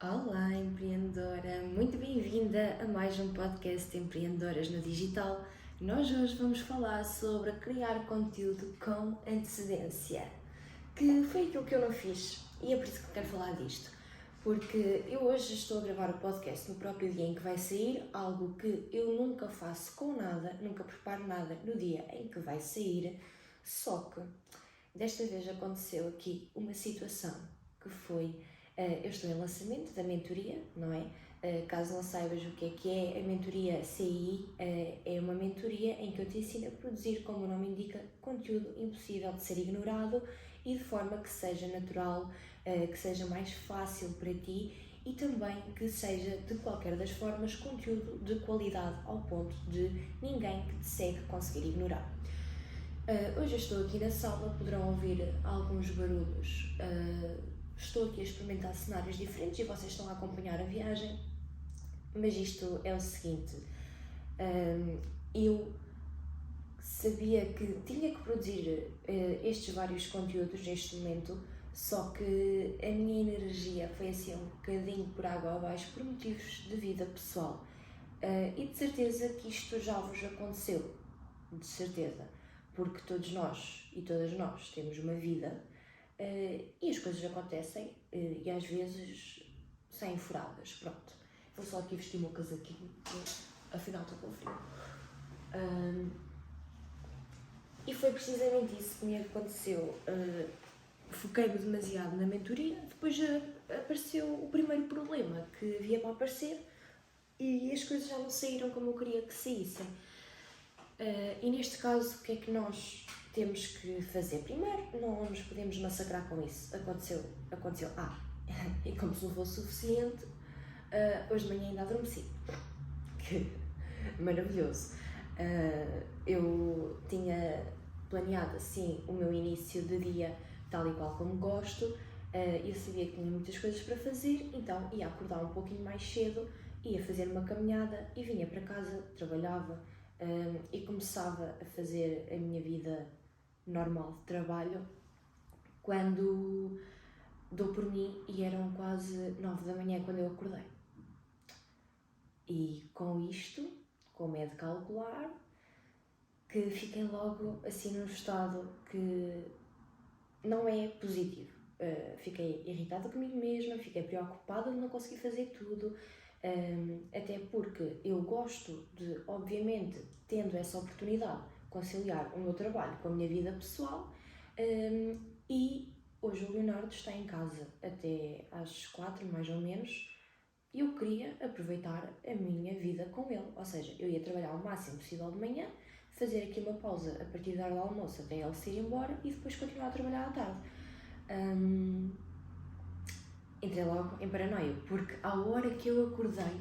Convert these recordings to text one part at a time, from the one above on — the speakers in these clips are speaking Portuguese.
Olá, empreendedora! Muito bem-vinda a mais um podcast de Empreendedoras no Digital. Nós hoje vamos falar sobre criar conteúdo com antecedência, que foi aquilo que eu não fiz e é por isso que eu quero falar disto. Porque eu hoje estou a gravar o podcast no próprio dia em que vai sair, algo que eu nunca faço com nada, nunca preparo nada no dia em que vai sair, só que desta vez aconteceu aqui uma situação que foi, eu estou em lançamento da mentoria, não é? Caso não saibas o que é a mentoria CI, é uma mentoria em que eu te ensino a produzir, como o nome indica, conteúdo impossível de ser ignorado e de forma que seja natural, que seja mais fácil para ti e também que seja, de qualquer das formas, conteúdo de qualidade ao ponto de ninguém que te segue conseguir ignorar. Hoje eu estou aqui na sala, poderão ouvir alguns barulhos. Estou aqui a experimentar cenários diferentes e vocês estão a acompanhar a viagem, mas isto é o seguinte: eu sabia que tinha que produzir estes vários conteúdos neste momento, só que a minha energia foi assim um bocadinho por água abaixo por motivos de vida pessoal. E de certeza que isto já vos aconteceu, de certeza, porque todos nós e todas nós temos uma vida e as coisas acontecem e às vezes saem furadas. Pronto, vou só aqui vestir o meu casaquinho, afinal estou com frio. E foi precisamente isso que me aconteceu. Foquei-me demasiado na mentoria, depois apareceu o primeiro problema que havia para aparecer e as coisas já não saíram como eu queria que saíssem. E neste caso, o que é que nós temos que fazer? Primeiro, não nos podemos massacrar com isso. Aconteceu. E como se não fosse suficiente, hoje de manhã ainda adormeci. Que maravilhoso. Eu tinha planeado assim o meu início de dia tal e qual como gosto. Eu sabia que tinha muitas coisas para fazer, então ia acordar um pouquinho mais cedo, ia fazer uma caminhada e vinha para casa, trabalhava e começava a fazer a minha vida normal de trabalho quando dou por mim e eram quase 9 da manhã quando eu acordei. E com isto, como é de calcular, que fiquei logo assim num estado que não é positivo. Fiquei irritada comigo mesma, fiquei preocupada de não conseguir fazer tudo, até porque eu gosto de, obviamente, tendo essa oportunidade, conciliar o meu trabalho com a minha vida pessoal, e hoje o Leonardo está em casa até às 4 mais ou menos, e eu queria aproveitar a minha vida com ele, ou seja, eu ia trabalhar o máximo possível de manhã, fazer aqui uma pausa a partir da hora do almoço até ele se ir embora e depois continuar a trabalhar à tarde. Entrei logo em paranoia, porque à hora que eu acordei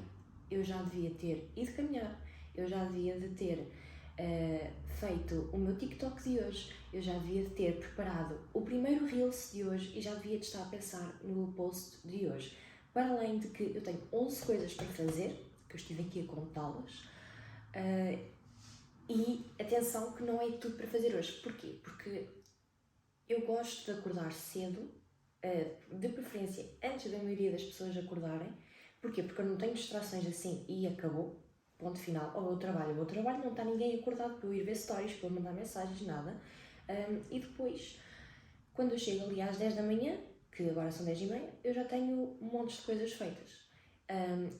eu já devia ter ido caminhar, eu já devia de ter feito o meu TikTok de hoje, eu já devia de ter preparado o primeiro Reels de hoje e já devia de estar a pensar no post de hoje. Para além de que eu tenho 11 coisas para fazer, que eu estive aqui a contá-las, e atenção que não é tudo para fazer hoje. Porquê? Porque eu gosto de acordar cedo, de preferência antes da maioria das pessoas acordarem. Porquê? Porque eu não tenho distrações assim e acabou, ponto final. O meu trabalho não está ninguém acordado para eu ir ver stories, para eu mandar mensagens, nada. E depois, quando eu chego ali às 10 da manhã, que agora são 10 e meia, eu já tenho um monte de coisas feitas.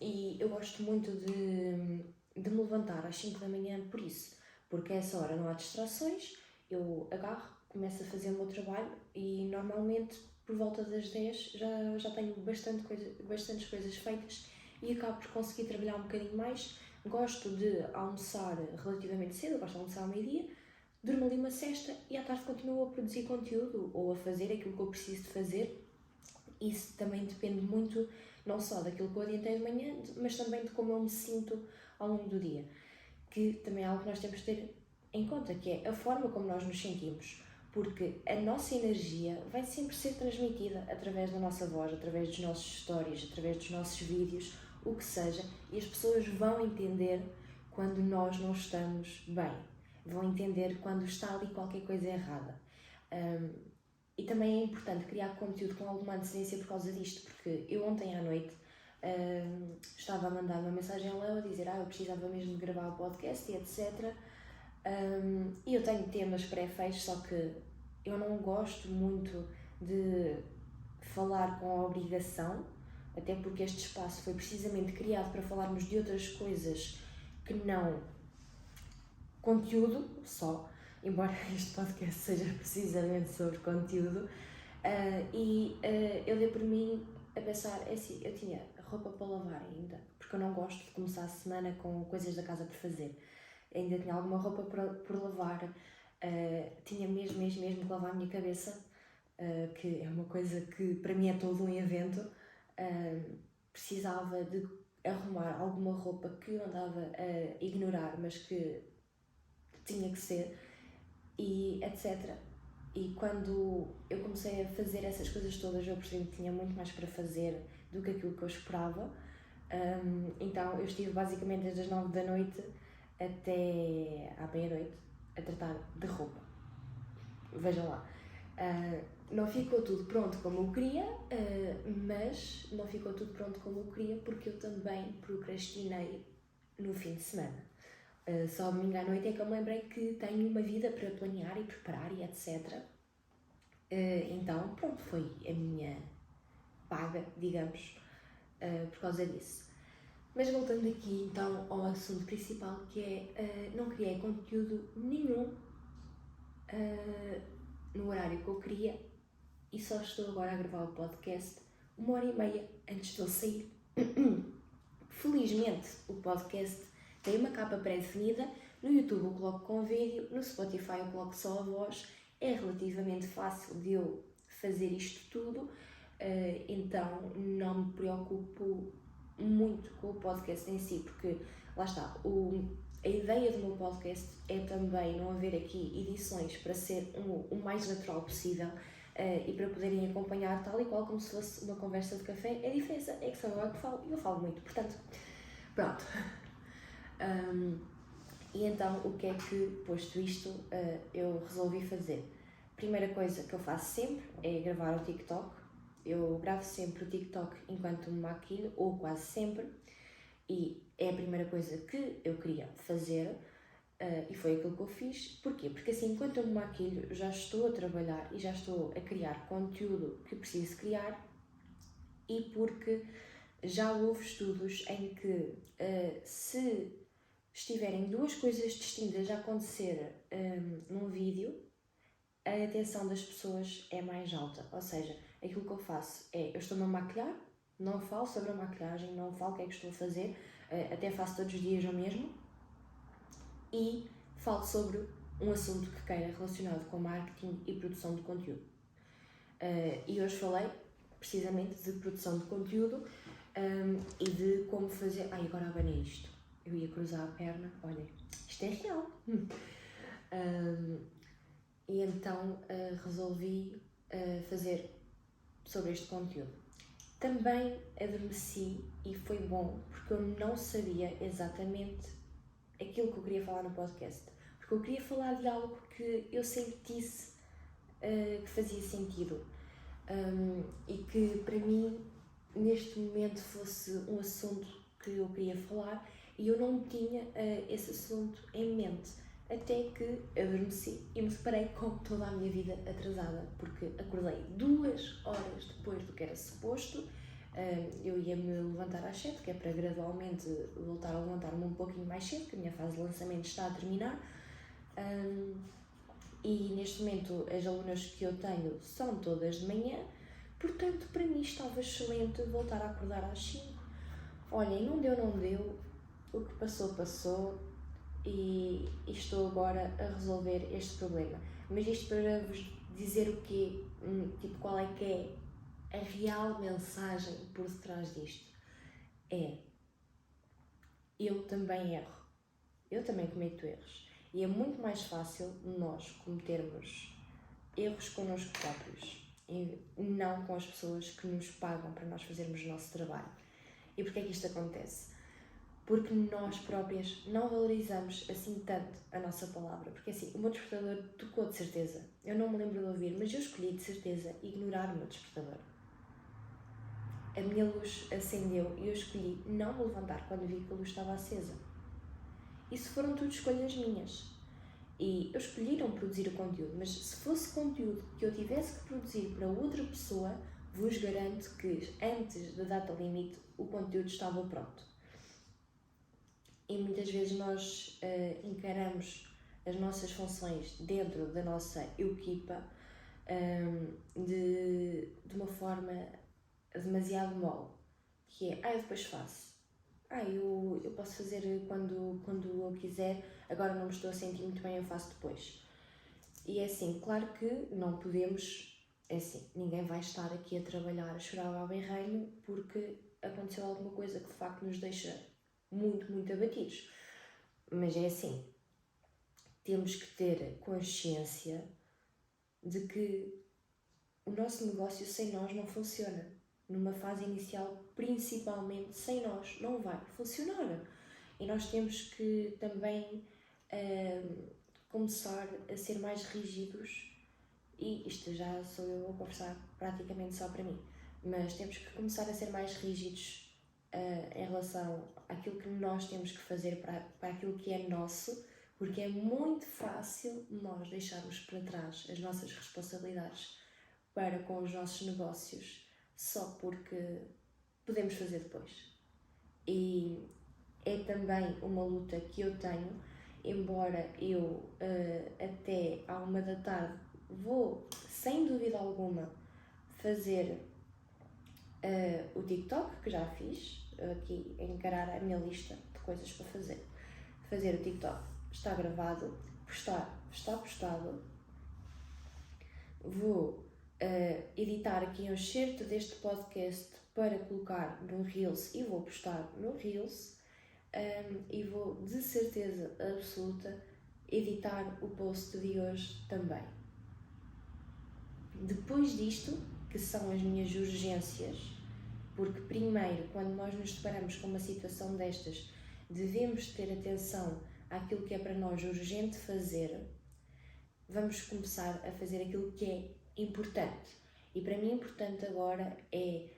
E eu gosto muito de me levantar às 5 da manhã por isso, porque a essa hora não há distrações, eu agarro, começo a fazer o meu trabalho e normalmente por volta das 10 já tenho bastantes coisas feitas e acabo por conseguir trabalhar um bocadinho mais. Gosto de almoçar relativamente cedo, gosto de almoçar ao meio-dia, durmo ali uma cesta e à tarde continuo a produzir conteúdo ou a fazer aquilo que eu preciso de fazer. Isso também depende muito, não só daquilo que eu adiantei de manhã, mas também de como eu me sinto ao longo do dia, que também é algo que nós temos de ter em conta, que é a forma como nós nos sentimos, porque a nossa energia vai sempre ser transmitida através da nossa voz, através dos nossos stories, através dos nossos vídeos, o que seja, e as pessoas vão entender quando nós não estamos bem, vão entender quando está ali qualquer coisa errada. E também é importante criar conteúdo com alguma antecedência por causa disto, porque eu ontem à noite estava a mandar uma mensagem a Léo a dizer eu precisava mesmo de gravar o podcast e etc. E eu tenho temas pré-feitos, só que eu não gosto muito de falar com a obrigação, até porque este espaço foi precisamente criado para falarmos de outras coisas que não conteúdo só, embora este podcast seja precisamente sobre conteúdo. Eu dei por mim a pensar, assim, eu tinha roupa para lavar ainda, porque eu não gosto de começar a semana com coisas da casa por fazer. Ainda tinha alguma roupa por lavar, tinha mesmo que lavar a minha cabeça, que é uma coisa que para mim é todo um evento. Precisava de arrumar alguma roupa que eu andava a ignorar, mas que tinha que ser, e etc. E quando eu comecei a fazer essas coisas todas, eu percebi que tinha muito mais para fazer do que aquilo que eu esperava. Então eu estive basicamente desde as 9 da noite até à meia-noite a tratar de roupa. Vejam lá. Não ficou tudo pronto como eu queria, mas não ficou tudo pronto como eu queria porque eu também procrastinei no fim de semana. Só domingo à noite é que eu me lembrei que tenho uma vida para planear e preparar e etc. Então, pronto, foi a minha paga, digamos, por causa disso. Mas voltando aqui então ao assunto principal, que é, não criei conteúdo nenhum no horário que eu queria e só estou agora a gravar o podcast 1h30 antes de eu sair. Felizmente o podcast tem uma capa pré-definida, no YouTube eu coloco com vídeo, no Spotify eu coloco só a voz, é relativamente fácil de eu fazer isto tudo, então não me preocupo muito com o podcast em si, porque lá está, a ideia do meu podcast é também não haver aqui edições para ser o mais natural possível e para poderem acompanhar tal e qual como se fosse uma conversa de café. A diferença é que sou eu que falo e eu falo muito, portanto, pronto. E então o que é que, posto isto, eu resolvi fazer? Primeira coisa que eu faço sempre é gravar o TikTok. Eu gravo sempre o TikTok enquanto me maquilho, ou quase sempre, e é a primeira coisa que eu queria fazer, e foi aquilo que eu fiz. Porquê? Porque assim, enquanto eu me maquilho, já estou a trabalhar e já estou a criar conteúdo que preciso criar, e porque já houve estudos em que se estiverem duas coisas distintas a acontecer num vídeo, a atenção das pessoas é mais alta. Ou seja, aquilo que eu faço é, eu estou-me a maquilhar, não falo sobre a maquilhagem, não falo o que é que estou a fazer, até faço todos os dias o mesmo, e falo sobre um assunto que queira relacionado com marketing e produção de conteúdo. E hoje falei precisamente de produção de conteúdo e de como fazer... agora abanei isto. Eu ia cruzar a perna, olhem, isto é real. E então resolvi fazer sobre este conteúdo. Também adormeci e foi bom porque eu não sabia exatamente aquilo que eu queria falar no podcast. Porque eu queria falar de algo que eu sentisse que fazia sentido e que para mim neste momento fosse um assunto que eu queria falar e eu não tinha esse assunto em mente. Até que adormeci e me separei com toda a minha vida atrasada, porque acordei 2 horas depois do que era suposto. Eu ia me levantar às 7, que é para gradualmente voltar a levantar-me um pouquinho mais cedo, que a minha fase de lançamento está a terminar. E neste momento as alunas que eu tenho são todas de manhã, portanto para mim estava excelente voltar a acordar às 5. Olhem, não deu, o que passou, passou. E estou agora a resolver este problema. Mas isto para vos dizer o quê? Tipo, qual é que é a real mensagem por detrás disto? Eu também erro. Eu também cometo erros. E é muito mais fácil nós cometermos erros connosco próprios e não com as pessoas que nos pagam para nós fazermos o nosso trabalho. E porquê é que isto acontece? Porque nós próprias não valorizamos assim tanto a nossa palavra. Porque assim, o meu despertador tocou de certeza. Eu não me lembro de ouvir, mas eu escolhi de certeza ignorar o meu despertador. a minha luz acendeu e eu escolhi não me levantar quando vi que a luz estava acesa. Isso foram tudo escolhas minhas. E eu escolhi não produzir o conteúdo, mas se fosse conteúdo que eu tivesse que produzir para outra pessoa, vos garanto que antes da data limite o conteúdo estava pronto. E muitas vezes nós encaramos as nossas funções dentro da nossa equipa de uma forma demasiado mole, que é, eu depois faço, eu posso fazer quando eu quiser, agora não me estou a sentir muito bem, eu faço depois. E é assim, claro que não podemos, é assim, ninguém vai estar aqui a trabalhar, a chorar ao berreimo porque aconteceu alguma coisa que de facto nos deixa muito, muito abatidos. Mas é assim, temos que ter consciência de que o nosso negócio sem nós não funciona. Numa fase inicial, principalmente sem nós, não vai funcionar. E nós temos que também começar a ser mais rígidos, e isto já sou eu a conversar praticamente só para mim, mas temos que começar a ser mais rígidos em relação àquilo que nós temos que fazer para aquilo que é nosso, porque é muito fácil nós deixarmos para trás as nossas responsabilidades para com os nossos negócios só porque podemos fazer depois. E é também uma luta que eu tenho, embora eu até à 1 da tarde vou, sem dúvida alguma, fazer o TikTok, que já fiz, aqui encarar a minha lista de coisas para fazer. Fazer o TikTok está gravado, está postado, vou editar aqui um excerto deste podcast para colocar no Reels e vou postar no Reels, e vou de certeza absoluta editar o post de hoje também. Depois disto, que são as minhas urgências, porque primeiro, quando nós nos deparamos com uma situação destas, devemos ter atenção àquilo que é para nós urgente fazer, vamos começar a fazer aquilo que é importante. E para mim importante agora é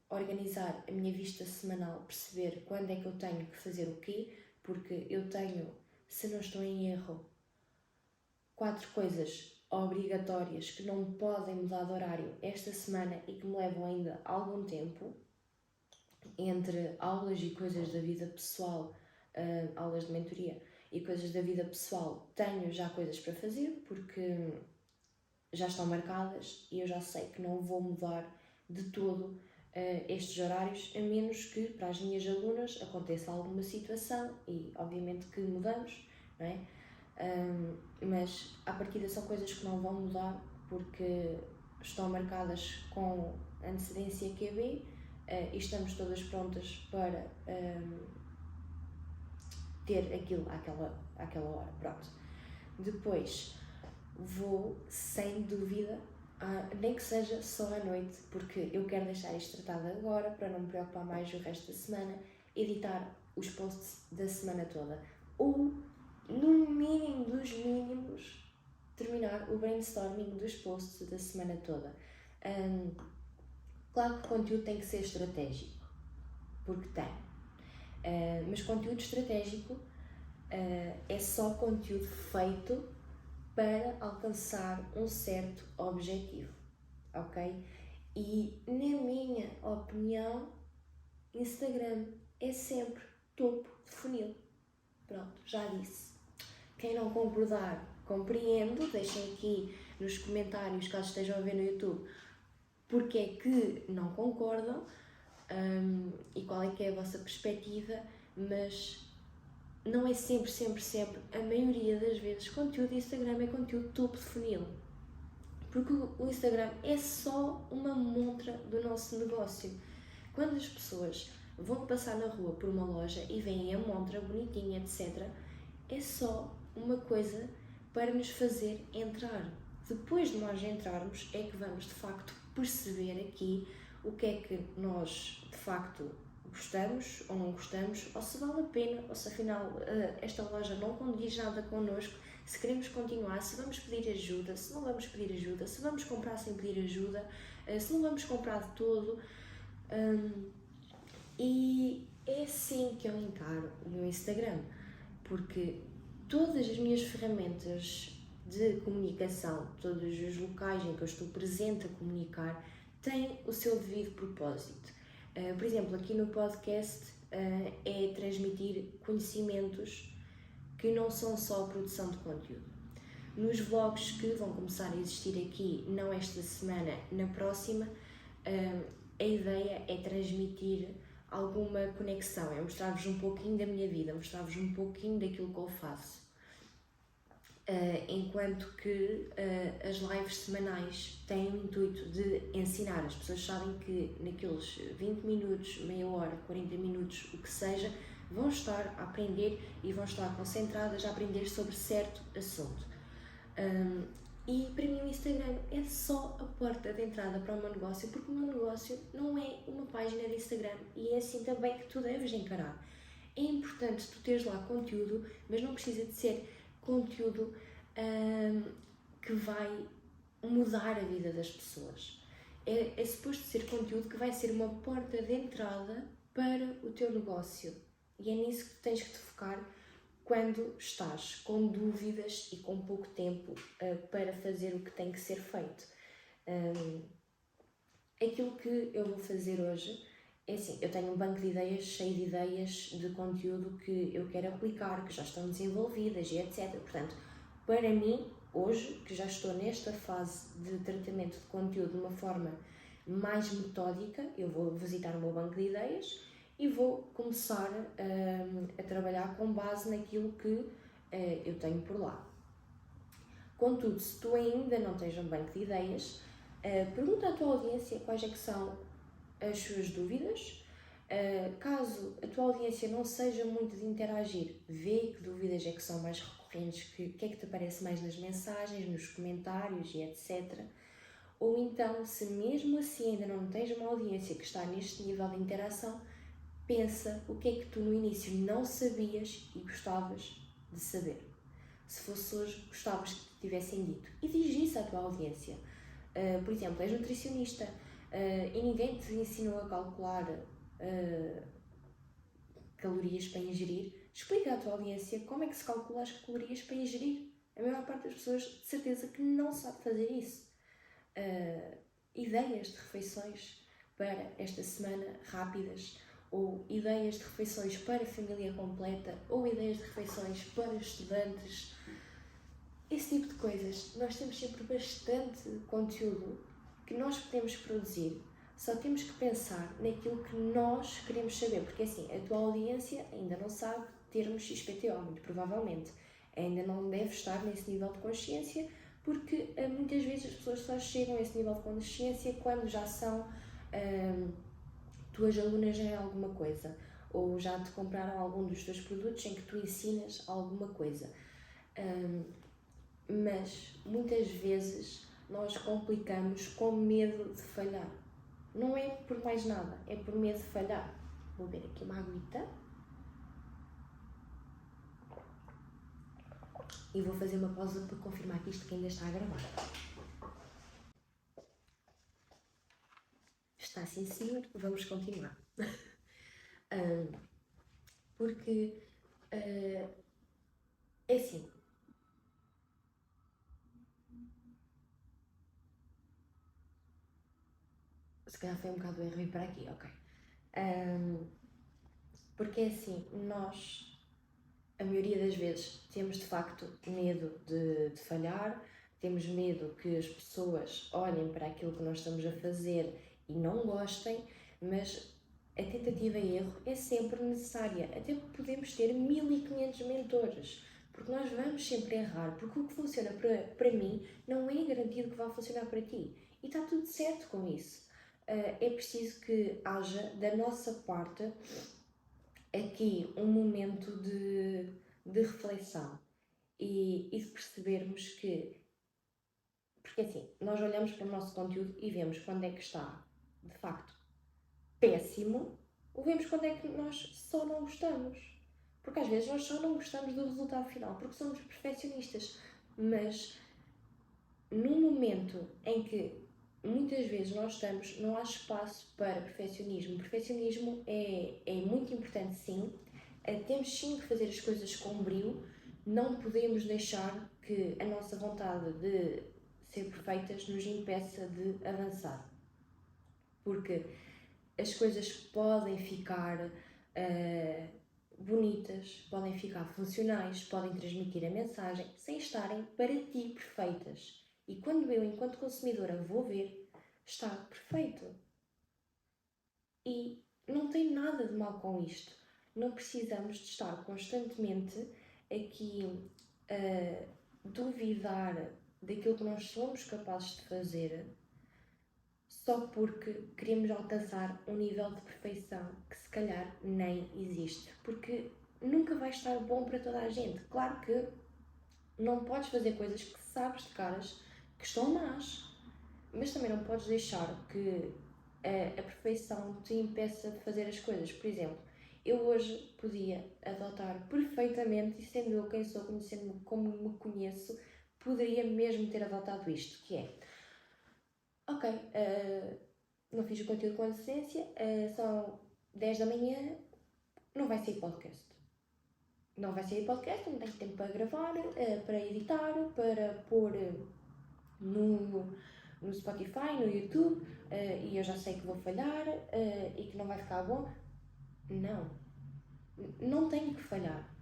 organizar a minha vista semanal, perceber quando é que eu tenho que fazer o quê, porque eu tenho, se não estou em erro, 4 coisas obrigatórias que não podem mudar de horário esta semana e que me levam ainda algum tempo, entre aulas e coisas da vida pessoal, aulas de mentoria e coisas da vida pessoal, tenho já coisas para fazer, porque já estão marcadas e eu já sei que não vou mudar de todo estes horários, a menos que para as minhas alunas aconteça alguma situação e obviamente que mudamos, não é? Mas à partida são coisas que não vão mudar porque estão marcadas com antecedência QB e estamos todas prontas para ter aquilo àquela hora. Pronto. Depois vou, sem dúvida, nem que seja só à noite, porque eu quero deixar isto tratado agora para não me preocupar mais o resto da semana, editar os posts da semana toda, ou no mínimo dos mínimos terminar o brainstorming dos posts da semana toda. Claro que o conteúdo tem que ser estratégico, porque tem, mas conteúdo estratégico é só conteúdo feito para alcançar um certo objetivo, ok? E na minha opinião, Instagram é sempre topo de funil. Pronto, já disse. Quem não concordar, compreendo, deixem aqui nos comentários, caso estejam a ver no YouTube, porque é que não concordam e qual é que é a vossa perspectiva, mas não é sempre, a maioria das vezes, conteúdo do Instagram é conteúdo topo de funil. Porque o Instagram é só uma montra do nosso negócio. Quando as pessoas vão passar na rua por uma loja e veem a montra bonitinha, etc., é só uma coisa para nos fazer entrar. Depois de nós entrarmos é que vamos, de facto, perceber aqui o que é que nós, de facto, gostamos ou não gostamos, ou se vale a pena, ou se afinal esta loja não condiz nada connosco, se queremos continuar, se vamos pedir ajuda, se não vamos pedir ajuda, se vamos comprar sem pedir ajuda, se não vamos comprar de todo. E é assim que eu encaro o meu Instagram, porque todas as minhas ferramentas de comunicação, todos os locais em que eu estou presente a comunicar, têm o seu devido propósito. Por exemplo, aqui no podcast é transmitir conhecimentos que não são só produção de conteúdo. Nos vlogs que vão começar a existir aqui, não esta semana, na próxima, a ideia é transmitir alguma conexão, é mostrar-vos um pouquinho da minha vida, mostrar-vos um pouquinho daquilo que eu faço. Enquanto que as lives semanais têm o intuito de ensinar. As pessoas sabem que naqueles 20 minutos, meia hora, 40 minutos, o que seja, vão estar a aprender e vão estar concentradas a aprender sobre certo assunto. E para mim o Instagram é só a porta de entrada para o meu negócio, porque o meu negócio não é uma página de Instagram e é assim também que tu deves encarar. É importante tu teres lá conteúdo, mas não precisa de ser conteúdo que vai mudar a vida das pessoas. É suposto ser conteúdo que vai ser uma porta de entrada para o teu negócio. E é nisso que tu tens que te focar quando estás com dúvidas e com pouco tempo para fazer o que tem que ser feito. Aquilo que eu vou fazer hoje é assim, eu tenho um banco de ideias cheio de ideias de conteúdo que eu quero aplicar, que já estão desenvolvidas e etc. Portanto, para mim, hoje, que já estou nesta fase de tratamento de conteúdo de uma forma mais metódica, eu vou visitar o meu banco de ideias e vou começar a trabalhar com base naquilo que eu tenho por lá. Contudo, se tu ainda não tens um banco de ideias, pergunta à tua audiência quais é que são as suas dúvidas. Caso a tua audiência não seja muito de interagir, vê que dúvidas é que são mais recorrentes, que é que te aparece mais nas mensagens, nos comentários e etc. Ou então, se mesmo assim ainda não tens uma audiência que está neste nível de interação, pensa o que é que tu no início não sabias e gostavas de saber. Se fosse hoje, gostavas que te tivessem dito. E diz isso à tua audiência. Por exemplo, és nutricionista e ninguém te ensinou a calcular calorias para ingerir. Explica à tua audiência como é que se calcula as calorias para ingerir. A maior parte das pessoas, de certeza, que não sabe fazer isso. Ideias de refeições para esta semana rápidas, ou ideias de refeições para a família completa, ou ideias de refeições para estudantes, esse tipo de coisas. Nós temos sempre bastante conteúdo que nós podemos produzir, só temos que pensar naquilo que nós queremos saber, porque assim, a tua audiência ainda não sabe termos XPTO, muito provavelmente, ainda não deve estar nesse nível de consciência, porque muitas vezes as pessoas só chegam a esse nível de consciência quando já são tuas alunas em alguma coisa, ou já te compraram algum dos teus produtos em que tu ensinas alguma coisa. Mas muitas vezes nós complicamos com medo de falhar. Não é por mais nada, é por medo de falhar. Vou beber aqui uma aguita. E vou fazer uma pausa para confirmar que isto que ainda está a gravar. Está sim, senhor. Vamos continuar. Porque é assim. Se calhar foi um bocado erro vir para aqui, ok. Porque é assim, nós, a maioria das vezes, temos de facto medo de falhar, temos medo que as pessoas olhem para aquilo que nós estamos a fazer e não gostem, mas a tentativa e erro é sempre necessária, até porque podemos ter 1500 mentores, porque nós vamos sempre errar, porque o que funciona para mim não é garantido que vai funcionar para ti, e está tudo certo com isso. É preciso que haja da nossa parte aqui um momento de reflexão e de percebermos que, porque assim, nós olhamos para o nosso conteúdo e vemos quando é que está de facto péssimo, ou vemos quando é que nós só não gostamos. Porque às vezes nós só não gostamos do resultado final, porque somos perfeccionistas. Mas no momento em que muitas vezes não há espaço para perfeccionismo. O perfeccionismo é muito importante, sim. Temos sim que fazer as coisas com brio. Não podemos deixar que a nossa vontade de ser perfeitas nos impeça de avançar. Porque as coisas podem ficar bonitas, podem ficar funcionais, podem transmitir a mensagem sem estarem para ti perfeitas. E quando eu, enquanto consumidora, vou ver, está perfeito. E não tem nada de mal com isto. Não precisamos de estar constantemente aqui a duvidar daquilo que nós somos capazes de fazer só porque queremos alcançar um nível de perfeição que se calhar nem existe. Porque nunca vai estar bom para toda a gente. Claro que não podes fazer coisas que sabes de caras que estão más, mas também não podes deixar que a perfeição te impeça de fazer as coisas. Por exemplo, eu hoje podia adotar perfeitamente, e sendo eu quem sou, conhecendo-me como me conheço, poderia mesmo ter adotado isto, que é, ok, não fiz o conteúdo com antecedência, são 10 da manhã, não vai sair podcast. Não vai sair podcast, não tenho tempo para gravar, para editar, para pôr no Spotify, no YouTube, e eu já sei que vou falhar e que não vai ficar bom. Não tenho que falhar.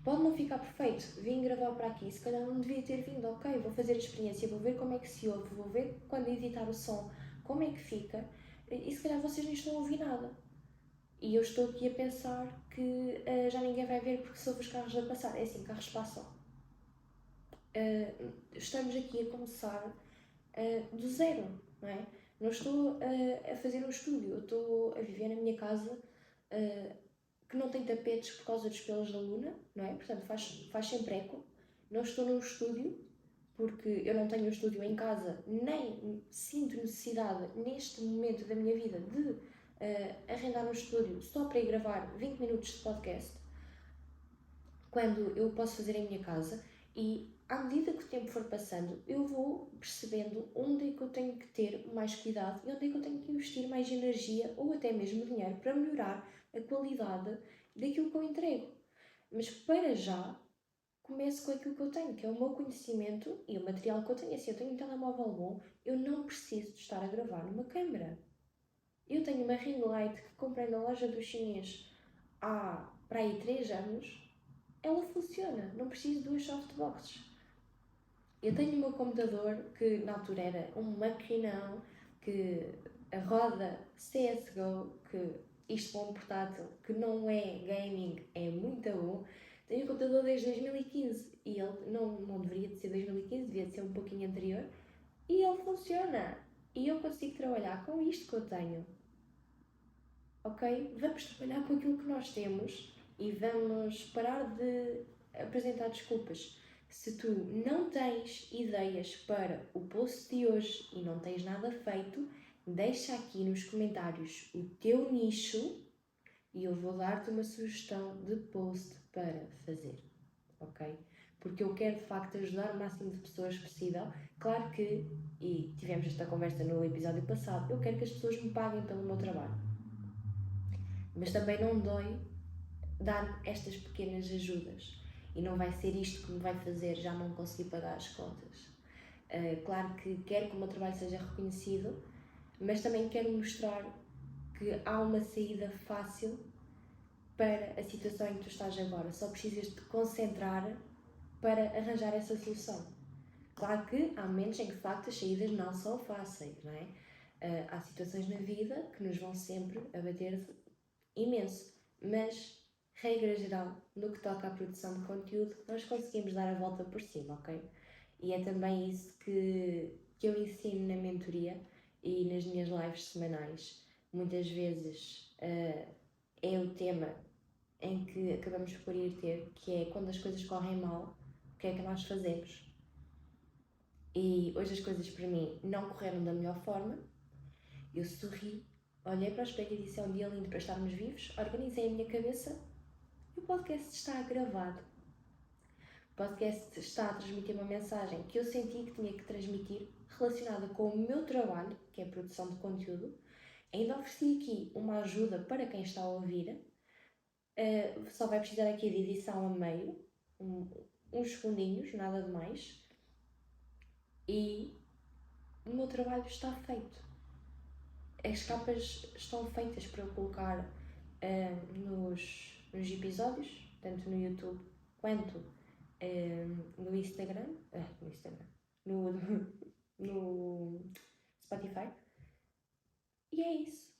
Pode não ficar perfeito, vim gravar para aqui, se calhar não devia ter vindo, ok, vou fazer a experiência, vou ver como é que se ouve, vou ver quando editar o som, como é que fica, e se calhar vocês não estão a ouvir nada. E eu estou aqui a pensar que já ninguém vai ver porque soube os carros a passar. É assim, carros passam. Estamos aqui a começar do zero, não é? Não estou a fazer um estúdio, eu estou a viver na minha casa que não tem tapetes por causa dos pelos da Luna, não é? Portanto, faz sempre eco. Não estou num estúdio, porque eu não tenho um estúdio em casa, nem sinto necessidade, neste momento da minha vida, de arrendar um estúdio só para ir gravar 20 minutos de podcast, quando eu posso fazer em minha casa. E à medida que o tempo for passando, eu vou percebendo onde é que eu tenho que ter mais cuidado e onde é que eu tenho que investir mais energia ou até mesmo dinheiro para melhorar a qualidade daquilo que eu entrego. Mas para já, começo com aquilo que eu tenho, que é o meu conhecimento e o material que eu tenho. Se eu tenho um telemóvel bom, eu não preciso de estar a gravar numa câmera. Eu tenho uma ring light que comprei na loja do chinês há para aí 3 anos. Ela funciona, não preciso de duas softboxes. Eu tenho o meu computador, que na altura era um maquinão, que a roda CSGO, que isto para um portátil que não é gaming é muito bom. Tenho o computador desde 2015 e ele não deveria de ser 2015, devia de ser um pouquinho anterior. E ele funciona. E eu consigo trabalhar com isto que eu tenho. Ok? Vamos trabalhar com aquilo que nós temos e vamos parar de apresentar desculpas. Se tu não tens ideias para o post de hoje e não tens nada feito, deixa aqui nos comentários o teu nicho e eu vou dar-te uma sugestão de post para fazer, ok? Porque eu quero de facto ajudar o máximo de pessoas possível. Claro que, e tivemos esta conversa no episódio passado, eu quero que as pessoas me paguem pelo meu trabalho. Mas também não dói dar estas pequenas ajudas. E não vai ser isto que me vai fazer já não conseguir pagar as contas. Claro que quero que o meu trabalho seja reconhecido, mas também quero mostrar que há uma saída fácil para a situação em que tu estás agora. Só precisas de te concentrar para arranjar essa solução. Claro que há momentos em que de facto as saídas não são fáceis, não é? Há situações na vida que nos vão sempre abater imenso, mas regra geral, no que toca à produção de conteúdo, nós conseguimos dar a volta por cima, ok? E é também isso que eu ensino na mentoria e nas minhas lives semanais. Muitas vezes é o tema em que acabamos por ir ter, que é quando as coisas correm mal, o que é que nós fazemos? E hoje as coisas para mim não correram da melhor forma. Eu sorri, olhei para o espelho e disse: é um dia lindo para estarmos vivos, organizei a minha cabeça e o podcast está gravado. podcast está a transmitir uma mensagem que eu senti que tinha que transmitir relacionada com o meu trabalho, que é a produção de conteúdo. Ainda ofereci aqui uma ajuda para quem está a ouvir. Só vai precisar aqui de edição a meio, uns segundinhos, nada de mais. E o meu trabalho está feito. As capas estão feitas para eu colocar nos episódios, tanto no YouTube quanto no Instagram, no Spotify. E é isso.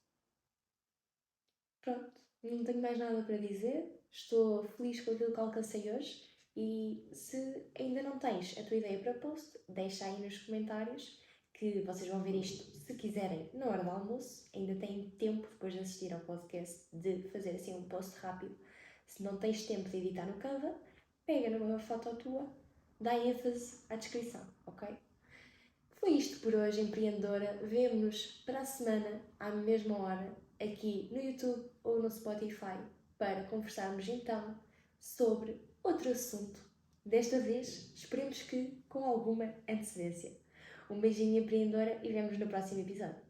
Pronto, não tenho mais nada para dizer. Estou feliz com aquilo que alcancei hoje. E se ainda não tens a tua ideia para post, deixa aí nos comentários, que vocês vão ver isto se quiserem na hora do almoço. Ainda têm tempo, depois de assistir ao podcast, de fazer assim um post rápido. Se não tens tempo de editar no Canva, pega numa foto tua, dá ênfase à descrição, ok? Foi isto por hoje, empreendedora. Vemo-nos para a semana, à mesma hora, aqui no YouTube ou no Spotify, para conversarmos então sobre outro assunto. Desta vez, esperemos que com alguma antecedência. Um beijinho, empreendedora, e vemo-nos no próximo episódio.